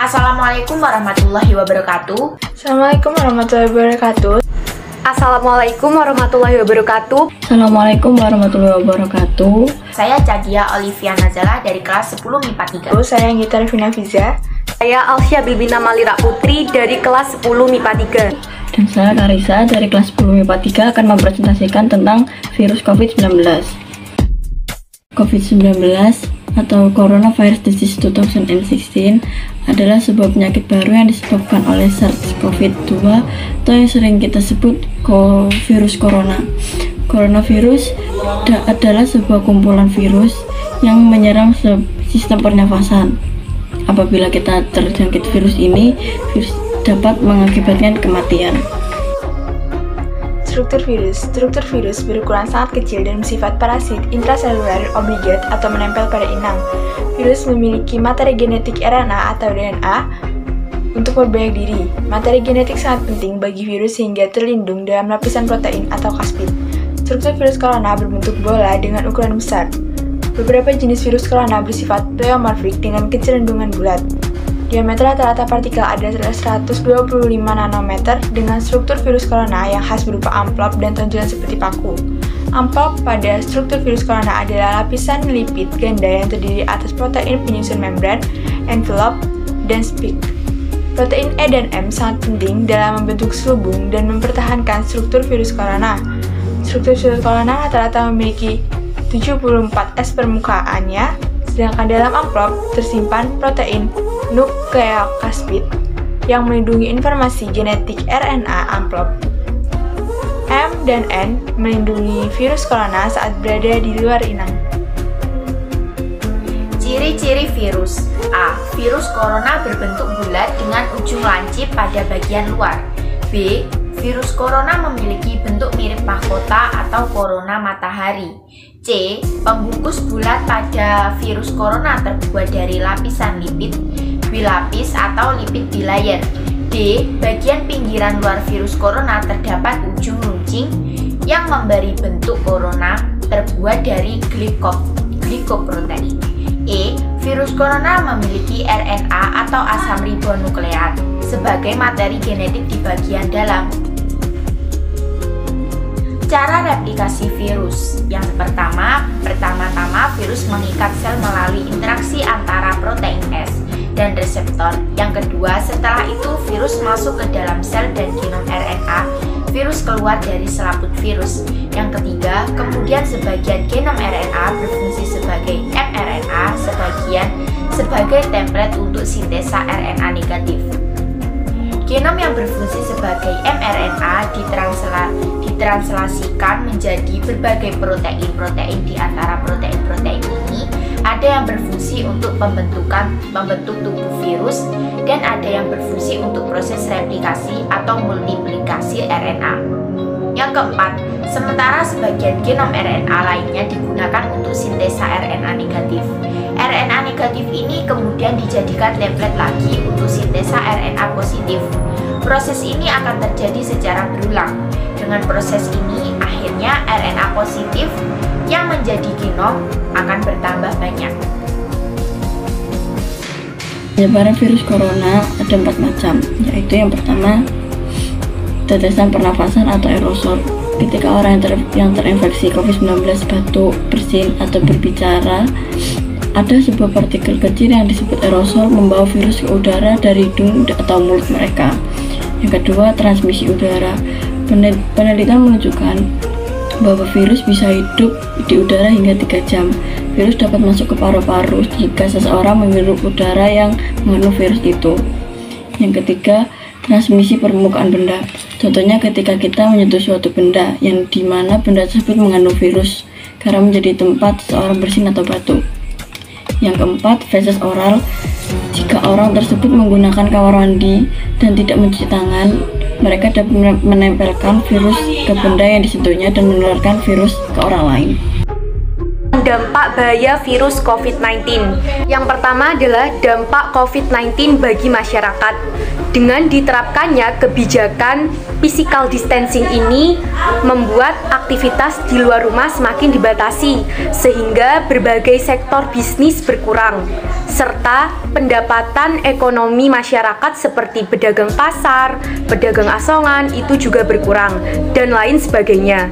Assalamualaikum warahmatullahi wabarakatuh. Assalamualaikum warahmatullahi wabarakatuh. Assalamualaikum warahmatullahi wabarakatuh. Assalamualaikum warahmatullahi wabarakatuh. Saya Cadia Olivia Nazala dari kelas 10 MIPA 3. Saya Anggita Revina Fiza. Saya Alsya Bilbina Malira Putri dari kelas 10 MIPA 3. Dan saya Karisa dari kelas 10 MIPA 3 akan mempresentasikan tentang virus COVID-19. COVID-19 atau Coronavirus Disease 2016 adalah sebuah penyakit baru yang disebabkan oleh SARS-CoV-2 atau yang sering kita sebut virus corona. Coronavirus adalah sebuah kumpulan virus yang menyerang sistem pernafasan. Apabila kita terjangkit virus ini, virus dapat mengakibatkan kematian. Struktur virus berukuran sangat kecil dan bersifat parasit intraseluler obligat atau menempel pada inang. Virus memiliki materi genetik RNA atau DNA untuk berbanyak diri. Materi genetik sangat penting bagi virus sehingga terlindung dalam lapisan protein atau caspid. Struktur virus corona berbentuk bola dengan ukuran besar. Beberapa jenis virus corona bersifat pleomorfik dengan kecenderungan bulat. Diameter rata-rata partikel ada 125 nanometer dengan struktur virus corona yang khas berupa amplop dan tonjolan seperti paku. Amplop pada struktur virus corona adalah lapisan lipid ganda yang terdiri atas protein penyusun membran, envelope, dan spike. Protein E dan M sangat penting dalam membentuk selubung dan mempertahankan struktur virus corona. Struktur virus corona rata-rata memiliki 74 S permukaannya, sedangkan dalam amplop tersimpan protein nukleokaspid yang melindungi informasi genetik RNA amplop. M dan N melindungi virus corona saat berada di luar inang. Ciri-ciri virus. A. Virus corona berbentuk bulat dengan ujung lancip pada bagian luar. B. Virus corona memiliki bentuk mirip mahkota atau corona matahari. C. Pembungkus bulat pada virus corona terbuat dari lapisan lipid bilapis atau lipid bilayer. D. Bagian pinggiran luar virus corona terdapat ujung runcing yang memberi bentuk corona terbuat dari glikoprotein. E. Virus corona memiliki RNA atau asam ribonukleat sebagai materi genetik di bagian dalam. Cara replikasi virus. Yang pertama-tama virus mengikat sel melalui interaksi antara protein S dan reseptor. Yang kedua, setelah itu virus masuk ke dalam sel dan genom RNA, virus keluar dari selaput virus. Yang ketiga, kemudian sebagian genom RNA berfungsi sebagai mRNA, sebagian sebagai template untuk sintesa RNA negatif. Genom yang berfungsi sebagai mRNA ditranslasikan menjadi berbagai protein-protein. Di antara protein-protein ini ada yang berfungsi untuk membentuk tubuh virus dan ada yang berfungsi untuk proses replikasi atau multiplikasi RNA. Yang keempat, sementara sebagian genom RNA lainnya digunakan untuk sintesa RNA negatif. RNA negatif ini kemudian dijadikan template lagi untuk sintesa RNA positif. Proses ini akan terjadi secara berulang. Dengan proses ini, akhirnya RNA positif yang menjadi genom akan bertambah banyak. Penyebaran virus corona ada 4 macam, yaitu yang pertama, tetesan pernafasan atau aerosol. Ketika orang yang terinfeksi COVID-19 batuk, bersin, atau berbicara, ada sebuah partikel kecil yang disebut aerosol membawa virus ke udara dari hidung atau mulut mereka. Yang kedua, transmisi udara. Penelitian menunjukkan bahwa virus bisa hidup di udara hingga 3 jam. Virus dapat masuk ke paru-paru jika seseorang menghirup udara yang mengandung virus itu. Yang ketiga, transmisi permukaan benda. Contohnya ketika kita menyentuh suatu benda yang dimana benda tersebut mengandung virus karena menjadi tempat seseorang bersin atau batuk. Yang keempat, feses oral. Jika orang tersebut menggunakan kamar mandi dan tidak mencuci tangan, mereka dapat menempelkan virus ke benda yang disentuhnya dan menularkan virus ke orang lain. dampak bahaya virus COVID-19. Yang pertama adalah dampak COVID-19 bagi masyarakat. Dengan diterapkannya kebijakan physical distancing ini membuat aktivitas di luar rumah semakin dibatasi, sehingga berbagai sektor bisnis berkurang, serta pendapatan ekonomi masyarakat seperti pedagang pasar, pedagang asongan itu juga berkurang, dan lain sebagainya.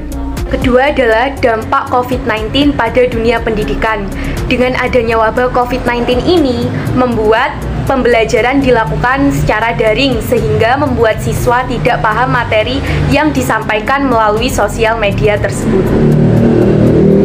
Kedua adalah dampak COVID-19 pada dunia pendidikan. Dengan adanya wabah COVID-19 ini membuat pembelajaran dilakukan secara daring, sehingga membuat siswa tidak paham materi yang disampaikan melalui sosial media tersebut.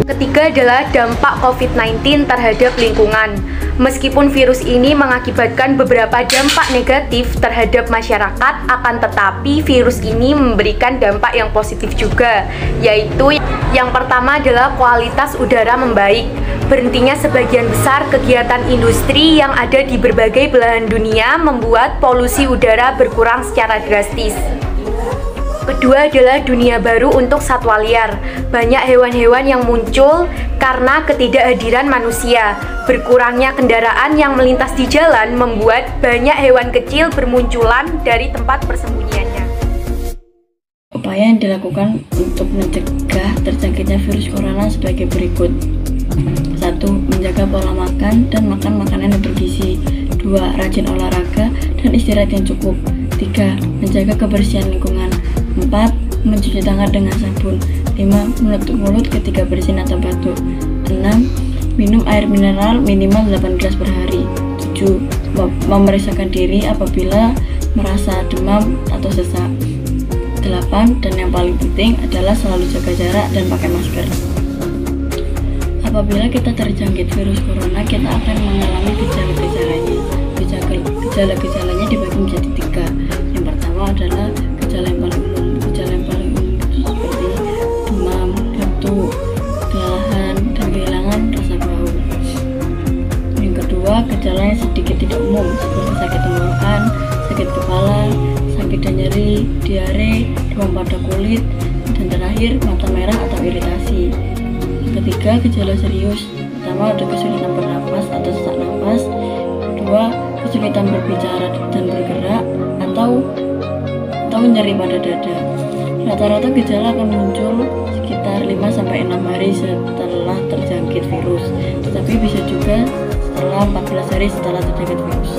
Ketiga adalah dampak COVID-19 terhadap lingkungan. Meskipun virus ini mengakibatkan beberapa dampak negatif terhadap masyarakat, akan tetapi virus ini memberikan dampak yang positif juga, yaitu yang pertama adalah kualitas udara membaik. Berhentinya sebagian besar kegiatan industri yang ada di berbagai belahan dunia membuat polusi udara berkurang secara drastis. Kedua adalah dunia baru untuk satwa liar. Banyak hewan-hewan yang muncul karena ketidakhadiran manusia. Berkurangnya kendaraan yang melintas di jalan membuat banyak hewan kecil bermunculan dari tempat persembunyiannya. Upaya yang dilakukan untuk mencegah terjangkitnya virus corona sebagai berikut. 1. Menjaga pola makan dan makan makanan yang bergizi. 2. Rajin olahraga dan istirahat yang cukup. 3. Menjaga kebersihan lingkungan. 4. Mencuci tangan dengan sabun. 5. Menutup mulut ketika bersin atau batuk. 6. Minum air mineral minimal 8 gelas per hari. 7. Memeriksakan diri apabila merasa demam atau sesak. 8. Dan yang paling penting adalah selalu jaga jarak dan pakai masker. Apabila kita terjangkit virus corona, kita akan mengalami gejala-gejalanya. Gejala-gejalanya dibagi menjadi 3. Yang pertama adalah gejala yang paling umum. Gejala yang paling umum itu seperti demam, batuk, kelelahan, dan kehilangan rasa bau. Yang kedua, gejala yang sedikit tidak umum seperti sakit tenggorokan, sakit kepala, sakit dan nyeri, diare, demam pada kulit, dan terakhir mata merah atau iritasi. Ketiga, gejala serius. Pertama, ada kesulitan bernapas atau sesak napas. Kedua, kesulitan berbicara dan bergerak atau nyeri pada dada. Rata-rata gejala akan muncul sekitar 5-6 hari setelah terjangkit virus, tetapi bisa juga setelah 14 hari setelah terjangkit virus.